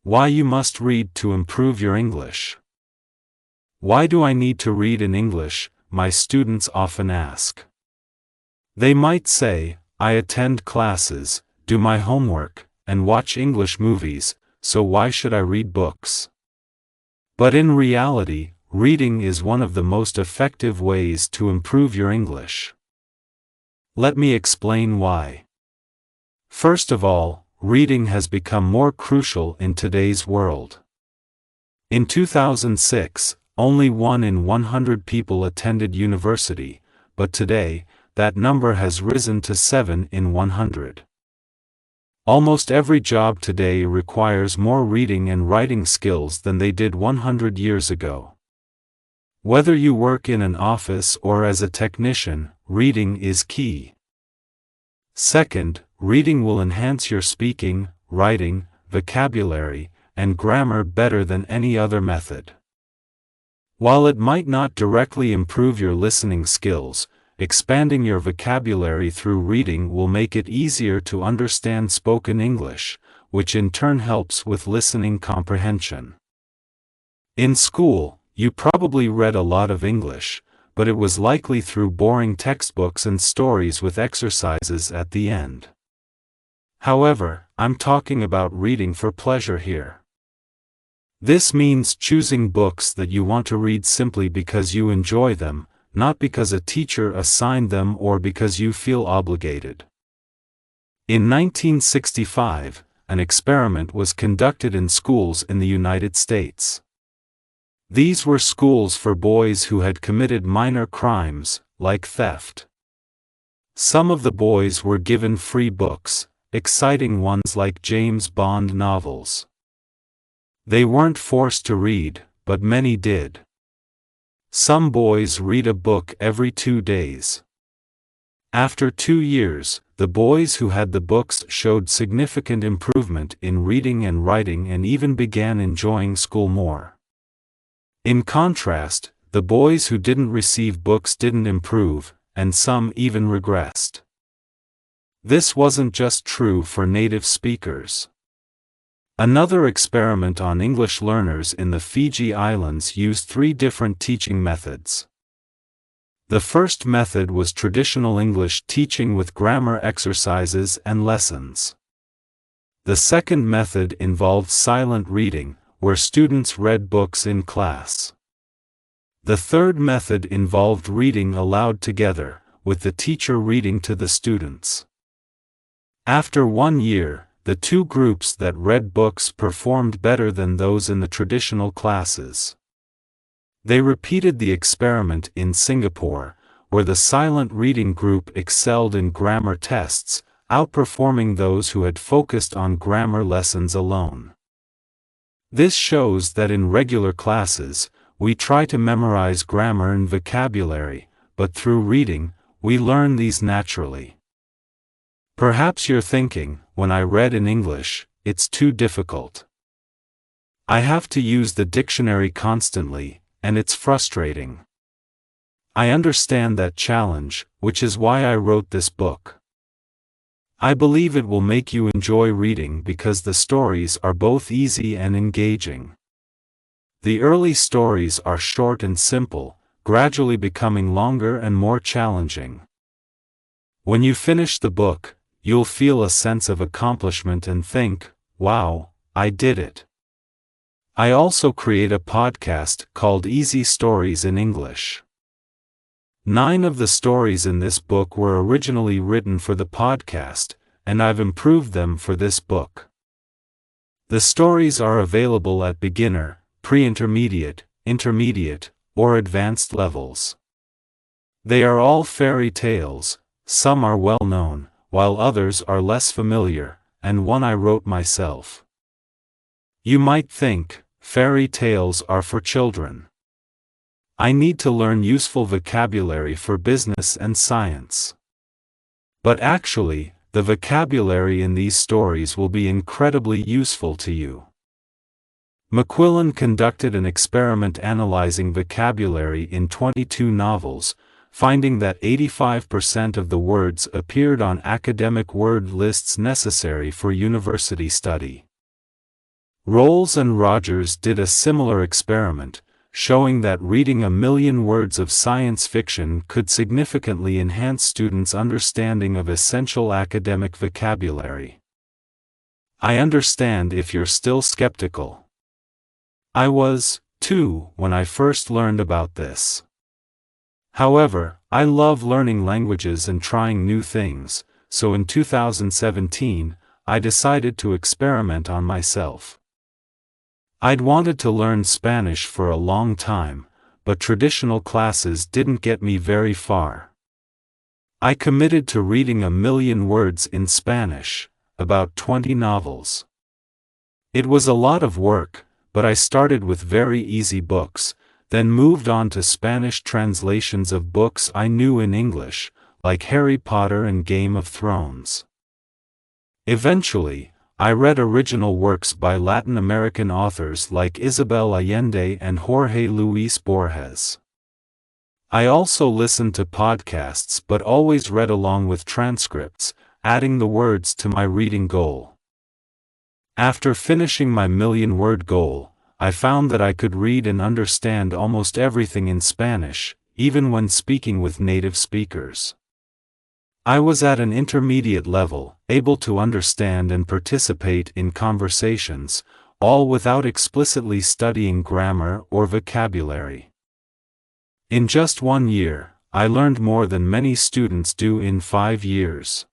Why you must read to improve your English. Why do I need to read in English, my students often ask. They might say, I attend classes, do my homework, and watch English movies, so why should I read books? But in reality, reading is one of the most effective ways to improve your English. Let me explain why. First of all, reading has become more crucial in today's world. In 2006, only 1 in 100 people attended university, but today, that number has risen to 7 in 100. Almost every job today requires more reading and writing skills than they did 100 years ago. Whether you work in an office or as a technician, reading is key. Second, reading will enhance your speaking, writing, vocabulary, and grammar better than any other method. While it might not directly improve your listening skills, expanding your vocabulary through reading will make it easier to understand spoken English, which in turn helps with listening comprehension. In school, you probably read a lot of English, but it was likely through boring textbooks and stories with exercises at the end. However, I'm talking about reading for pleasure here. This means choosing books that you want to read simply because you enjoy them, not because a teacher assigned them or because you feel obligated. In 1965, an experiment was conducted in schools in the United States. These were schools for boys who had committed minor crimes, like theft. Some of the boys were given free books, exciting ones like James Bond novels. They weren't forced to read, but many did. Some boys read a book every 2 days. After 2 years, the boys who had the books showed significant improvement in reading and writing and even began enjoying school more. In contrast, the boys who didn't receive books didn't improve, and some even regressed. This wasn't just true for native speakers. Another experiment on English learners in the Fiji Islands used 3 different teaching methods. The first method was traditional English teaching with grammar exercises and lessons. The second method involved silent reading, where students read books in class. The third method involved reading aloud together, with the teacher reading to the students. After 1 year, the 2 groups that read books performed better than those in the traditional classes. They repeated the experiment in Singapore, where the silent reading group excelled in grammar tests, outperforming those who had focused on grammar lessons alone. This shows that in regular classes, we try to memorize grammar and vocabulary, but through reading, we learn these naturally. Perhaps you're thinking, when I read in English, it's too difficult. I have to use the dictionary constantly, and it's frustrating. I understand that challenge, which is why I wrote this book. I believe it will make you enjoy reading because the stories are both easy and engaging. The early stories are short and simple, gradually becoming longer and more challenging. When you finish the book, you'll feel a sense of accomplishment and think, wow, I did it. I also create a podcast called Easy Stories in English. 9 of the stories in this book were originally written for the podcast, and I've improved them for this book. The stories are available at beginner, pre-intermediate, intermediate, or advanced levels. They are all fairy tales, some are well known, while others are less familiar, and one I wrote myself. You might think, fairy tales are for children. I need to learn useful vocabulary for business and science. But actually, the vocabulary in these stories will be incredibly useful to you. Macquillan conducted an experiment analyzing vocabulary in 22 novels, finding that 85% of the words appeared on academic word lists necessary for university study. Rolls and Rogers did a similar experiment, showing that reading 1,000,000 words of science fiction could significantly enhance students' understanding of essential academic vocabulary. I understand if you're still skeptical. I was, too, when I first learned about this. However, I love learning languages and trying new things, so in 2017, I decided to experiment on myself. I'd wanted to learn Spanish for a long time, but traditional classes didn't get me very far. I committed to reading 1,000,000 words in Spanish, about 20 novels. It was a lot of work, but I started with very easy books, then moved on to Spanish translations of books I knew in English, like Harry Potter and Game of Thrones. Eventually, I read original works by Latin American authors like Isabel Allende and Jorge Luis Borges. I also listened to podcasts but always read along with transcripts, adding the words to my reading goal. After finishing my 1,000,000-word goal, I found that I could read and understand almost everything in Spanish, even when speaking with native speakers. I was at an intermediate level, able to understand and participate in conversations, all without explicitly studying grammar or vocabulary. In just 1 year, I learned more than many students do in 5 years.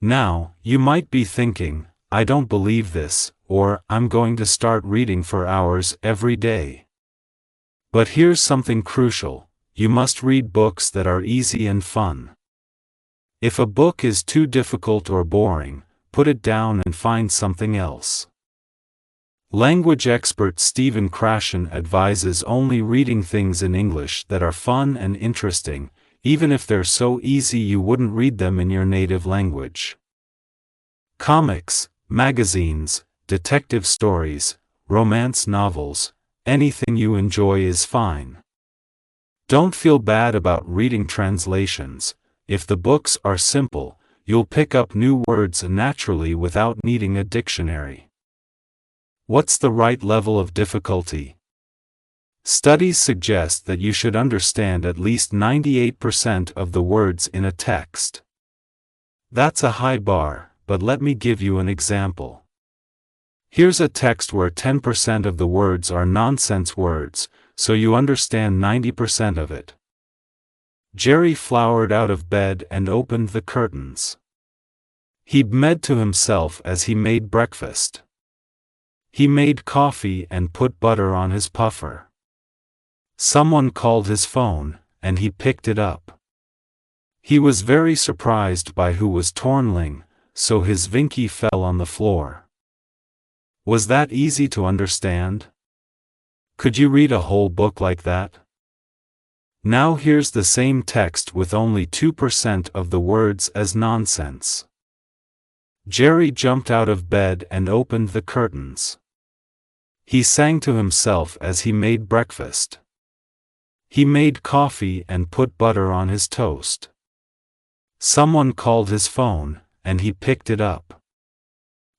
Now, you might be thinking, I don't believe this, or I'm going to start reading for hours every day. But here's something crucial: you must read books that are easy and fun. If a book is too difficult or boring, put it down and find something else. Language expert Stephen Krashen advises only reading things in English that are fun and interesting, even if they're so easy you wouldn't read them in your native language. Comics, magazines, detective stories, romance novels, anything you enjoy is fine. Don't feel bad about reading translations. If the books are simple, you'll pick up new words naturally without needing a dictionary. What's the right level of difficulty? Studies suggest that you should understand at least 98% of the words in a text. That's a high bar, but let me give you an example. Here's a text where 10% of the words are nonsense words, so you understand 90% of it. Jerry flowered out of bed and opened the curtains. He bmed to himself as he made breakfast. He made coffee and put butter on his puffer. Someone called his phone, and he picked it up. He was very surprised by who was tornling, so his Vinky fell on the floor. Was that easy to understand? Could you read a whole book like that? Now here's the same text with only 2% of the words as nonsense. Jerry jumped out of bed and opened the curtains. He sang to himself as he made breakfast. He made coffee and put butter on his toast. Someone called his phone, and he picked it up.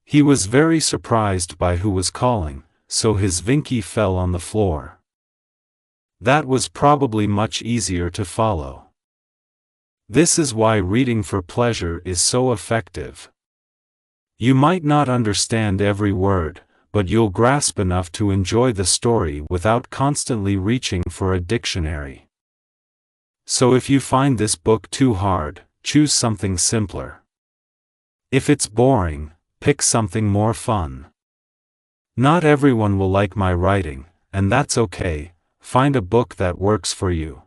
He was very surprised by who was calling, so his Vinky fell on the floor. That was probably much easier to follow. This is why reading for pleasure is so effective. You might not understand every word, but you'll grasp enough to enjoy the story without constantly reaching for a dictionary. So if you find this book too hard, choose something simpler. If it's boring, pick something more fun. Not everyone will like my writing, and that's okay. Find a book that works for you.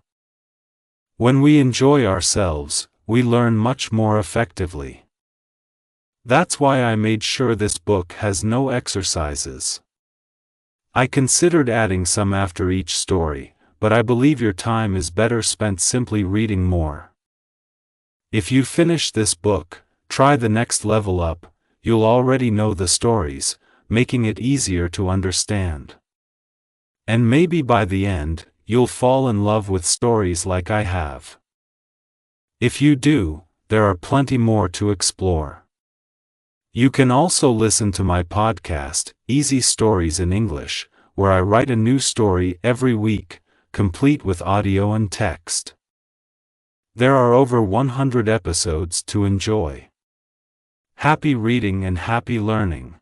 When we enjoy ourselves, we learn much more effectively. That's why I made sure this book has no exercises. I considered adding some after each story, but I believe your time is better spent simply reading more. If you finish this book, try the next level up. You'll already know the stories, making it easier to understand. And maybe by the end, you'll fall in love with stories like I have. If you do, there are plenty more to explore. You can also listen to my podcast, Easy Stories in English, where I write a new story every week, complete with audio and text. There are over 100 episodes to enjoy. Happy reading and happy learning.